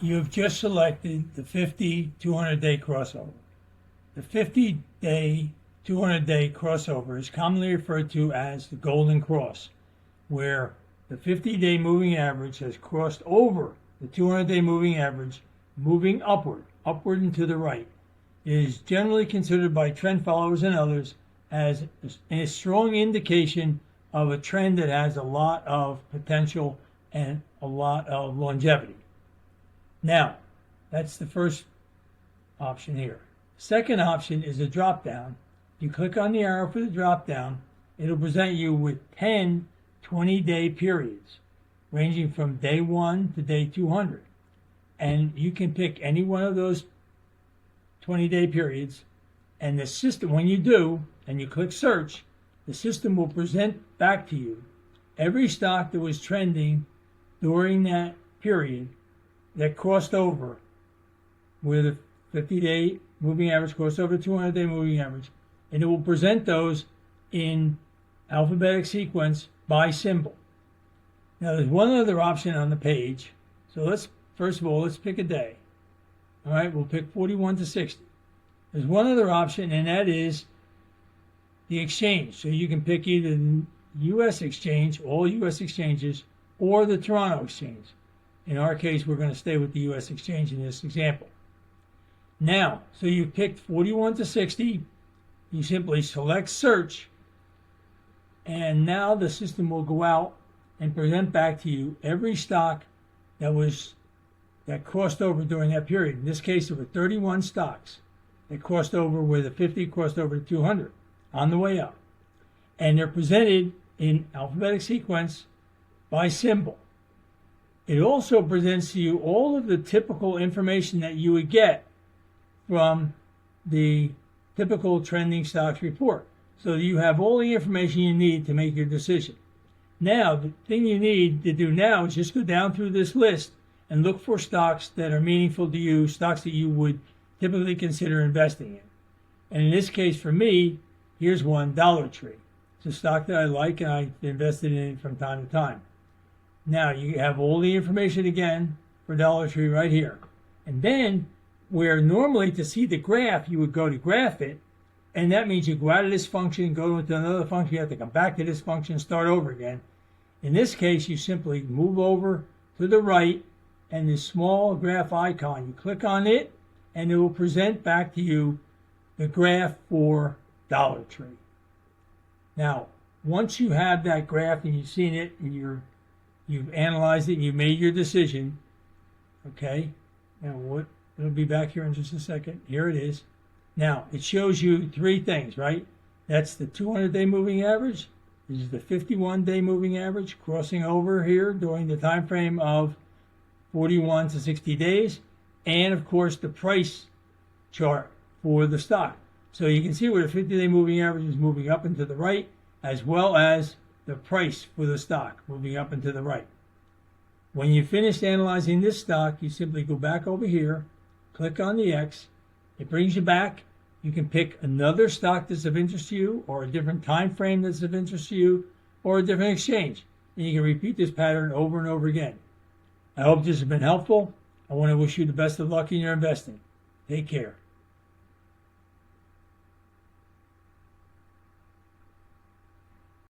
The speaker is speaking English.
You have just selected the 50 200-day crossover. The 50-day 200-day crossover is commonly referred to as the golden cross, where the 50-day moving average has crossed over the 200-day moving average, moving upward and to the right. It is generally considered by trend followers and others as a strong indication of a trend that has a lot of potential and a lot of longevity. Now, that's the first option here. Second option is a drop down. You click on the arrow for the drop down, it'll present you with 10 20-day periods ranging from day 1 to day 200. And you can pick any one of those 20-day periods, and the system, when you do, and you click search, the system will present back to you every stock that was trending during that period that crossed over, where the 50-day moving average crossed over the 200-day moving average, and it will present those in alphabetic sequence by symbol. Now, there's one other option on the page. So first of all, let's pick a day. All right, we'll pick 41 to 60. There's one other option, and that is the exchange. So you can pick either the U.S. exchange, all U.S. exchanges, or the Toronto exchange. In our case, we're going to stay with the U.S. exchange in this example. Now, so you picked 41 to 60. You simply select search, and now the system will go out and present back to you every stock that crossed over during that period. In this case, there were 31 stocks that crossed over where the 50 crossed over to 200 on the way up. And they're presented in alphabetic sequence by symbol. It also presents to you all of the typical information that you would get from the typical trending stocks report. So you have all the information you need to make your decision. Now, the thing you need to do now is just go down through this list and look for stocks that are meaningful to you, stocks that you would typically consider investing in. And in this case, for me, here's one, Dollar Tree. It's a stock that I like, and I've invested in it from time to time. Now, you have all the information again for Dollar Tree right here. And then, where normally to see the graph, you would go to graph it, and that means you go out of this function, go into another function, you have to come back to this function, start over again. In this case, you simply move over to the right, and this small graph icon, you click on it, and it will present back to you the graph for Dollar Tree. Now, once you have that graph and you've seen it, and you've analyzed it, and you've made your decision, okay, now it'll be back here in just a second. Here it is. Now, it shows you three things, right? That's the 200-day moving average. This is the 51-day moving average crossing over here during the time frame of 41 to 60 days. And, of course, the price chart for the stock. So you can see where the 50-day moving average is moving up and to the right, as well as the price for the stock moving up and to the right. When you finish analyzing this stock, you simply go back over here, click on the X. It brings you back. You can pick another stock that's of interest to you, or a different time frame that's of interest to you, or a different exchange. And you can repeat this pattern over and over again. I hope this has been helpful. I want to wish you the best of luck in your investing. Take care.